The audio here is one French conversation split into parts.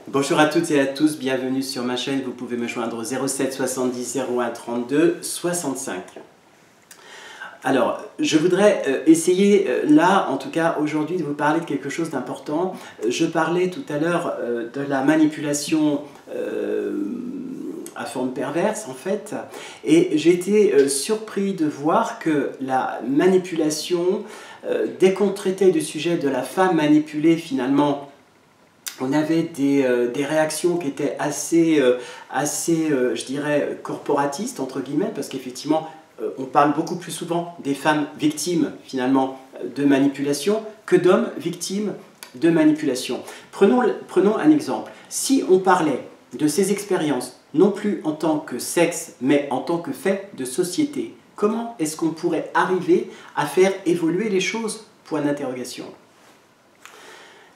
Bonjour à toutes et à tous, bienvenue sur ma chaîne. Vous pouvez me joindre au 07 70 01 32 65. Alors, je voudrais essayer là, en tout cas aujourd'hui, de vous parler de quelque chose d'important. Je parlais tout à l'heure de la manipulation à forme perverse, en fait, et j'ai été surpris de voir que la manipulation, dès qu'on traitait du sujet de la femme manipulée, finalement, on avait des réactions qui étaient assez, je dirais, corporatistes, entre guillemets, parce qu'effectivement, on parle beaucoup plus souvent des femmes victimes, finalement, de manipulation, que d'hommes victimes de manipulation. Prenons un exemple. Si on parlait de ces expériences, non plus en tant que sexe, mais en tant que fait de société, comment est-ce qu'on pourrait arriver à faire évoluer les choses? Point d'interrogation.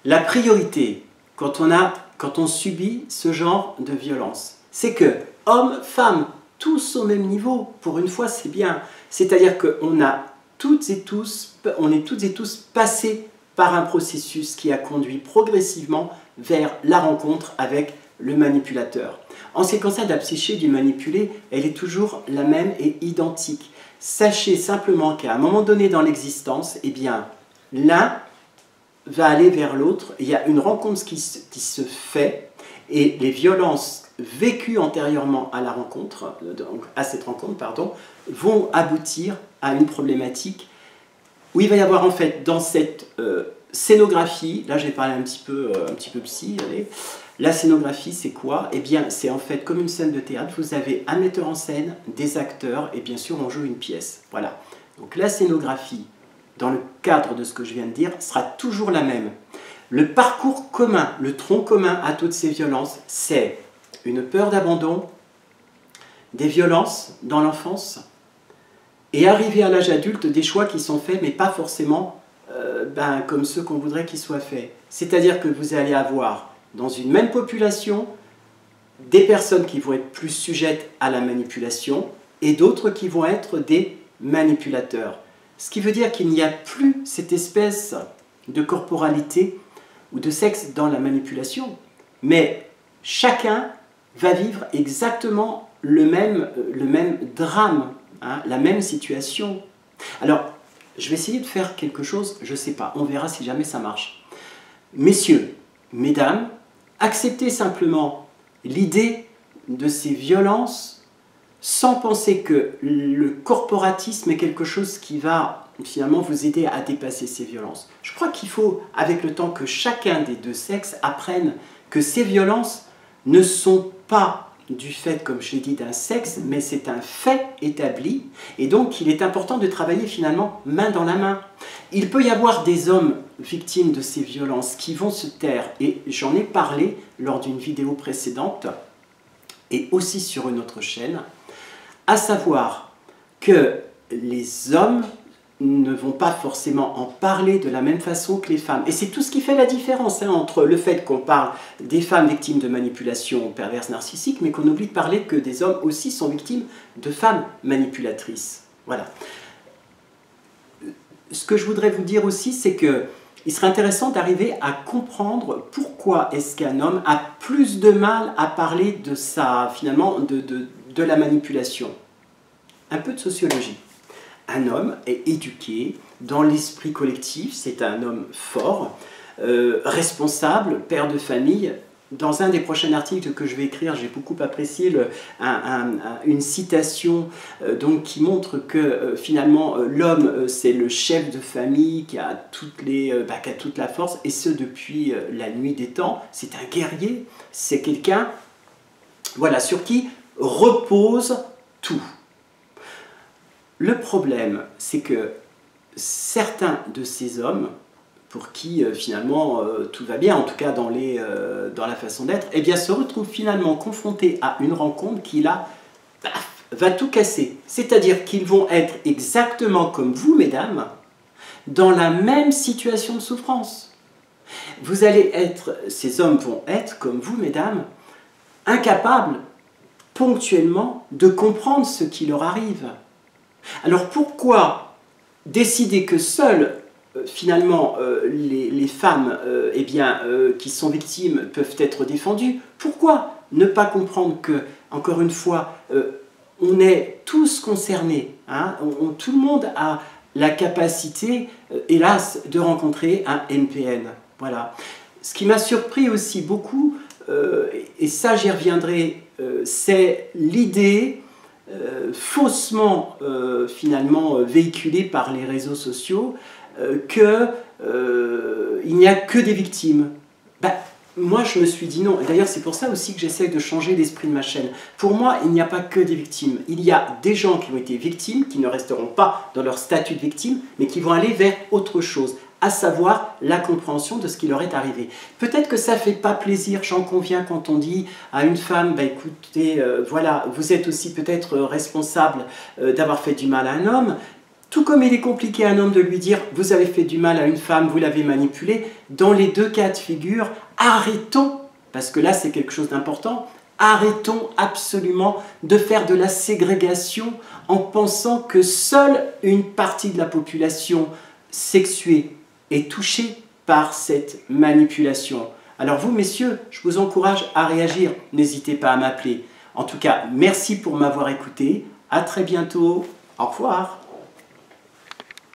La priorité, quand on subit ce genre de violence, c'est que hommes, femmes, tous au même niveau, pour une fois c'est bien. C'est-à-dire qu'on est toutes et tous passés par un processus qui a conduit progressivement vers la rencontre avec le manipulateur. En ce qui concerne la psyché du manipulé, elle est toujours la même et identique. Sachez simplement qu'à un moment donné dans l'existence, eh bien, l'un va aller vers l'autre, il y a une rencontre qui se fait, et les violences vécues antérieurement à la rencontre, à cette rencontre, pardon, vont aboutir à une problématique où il va y avoir en fait dans cette scénographie, là j'ai parlé un petit peu psy, allez, la scénographie c'est quoi? Eh bien c'est en fait comme une scène de théâtre, vous avez un metteur en scène, des acteurs, et bien sûr on joue une pièce, voilà. Donc la scénographie, dans le cadre de ce que je viens de dire, sera toujours la même. Le parcours commun, le tronc commun à toutes ces violences, c'est une peur d'abandon, des violences dans l'enfance, et arrivé à l'âge adulte, des choix qui sont faits, mais pas forcément comme ceux qu'on voudrait qu'ils soient faits. C'est-à-dire que vous allez avoir, dans une même population, des personnes qui vont être plus sujettes à la manipulation, et d'autres qui vont être des manipulateurs. Ce qui veut dire qu'il n'y a plus cette espèce de corporalité ou de sexe dans la manipulation, mais chacun va vivre exactement le même drame, hein, la même situation. Alors, je vais essayer de faire quelque chose, je ne sais pas, on verra si jamais ça marche. Messieurs, mesdames, acceptez simplement l'idée de ces violences sans penser que le corporatisme est quelque chose qui va finalement vous aider à dépasser ces violences. Je crois qu'il faut, avec le temps, que chacun des deux sexes apprenne que ces violences ne sont pas du fait, comme je l'ai dit, d'un sexe, mais c'est un fait établi, et donc il est important de travailler finalement main dans la main. Il peut y avoir des hommes victimes de ces violences qui vont se taire, et j'en ai parlé lors d'une vidéo précédente, et aussi sur une autre chaîne, à savoir que les hommes ne vont pas forcément en parler de la même façon que les femmes. Et c'est tout ce qui fait la différence entre le fait qu'on parle des femmes victimes de manipulation perverse narcissique, mais qu'on oublie de parler que des hommes aussi sont victimes de femmes manipulatrices. Voilà. Ce que je voudrais vous dire aussi, c'est que il serait intéressant d'arriver à comprendre pourquoi est-ce qu'un homme a plus de mal à parler de finalement, de la manipulation. Un peu de sociologie. Un homme est éduqué dans l'esprit collectif, c'est un homme fort, responsable, père de famille. Dans un des prochains articles que je vais écrire, j'ai beaucoup apprécié une citation qui montre que finalement l'homme c'est le chef de famille qui a toute la force, et ce depuis la nuit des temps. C'est un guerrier, c'est quelqu'un voilà, sur qui repose tout. Le problème, c'est que certains de ces hommes, pour qui finalement tout va bien, en tout cas dans la façon d'être, eh bien se retrouvent finalement confrontés à une rencontre qui là, va tout casser. C'est-à-dire qu'ils vont être exactement comme vous, mesdames, dans la même situation de souffrance. Ces hommes vont être, comme vous, mesdames, incapables, ponctuellement, de comprendre ce qui leur arrive. Alors pourquoi décider que seul finalement, les femmes eh bien, qui sont victimes peuvent être défendues, pourquoi ne pas comprendre que, encore une fois, on est tous concernés, hein, tout le monde a la capacité, hélas, de rencontrer un NPN. Voilà. Ce qui m'a surpris aussi beaucoup, et ça j'y reviendrai, c'est l'idée faussement finalement véhiculée par les réseaux sociaux qu'il n'y a que des victimes. Ben, moi je me suis dit non, d'ailleurs c'est pour ça aussi que j'essaie de changer l'esprit de ma chaîne. Pour moi il n'y a pas que des victimes, il y a des gens qui ont été victimes, qui ne resteront pas dans leur statut de victime, mais qui vont aller vers autre chose, à savoir la compréhension de ce qui leur est arrivé. Peut-être que ça ne fait pas plaisir, j'en conviens, quand on dit à une femme, bah, écoutez, voilà, vous êtes aussi peut-être responsable d'avoir fait du mal à un homme, tout comme il est compliqué à un homme de lui dire « vous avez fait du mal à une femme, vous l'avez manipulée », dans les deux cas de figure, arrêtons, parce que là c'est quelque chose d'important, arrêtons absolument de faire de la ségrégation en pensant que seule une partie de la population sexuée est touchée par cette manipulation. Alors vous, messieurs, je vous encourage à réagir, n'hésitez pas à m'appeler. En tout cas, merci pour m'avoir écouté, à très bientôt, au revoir.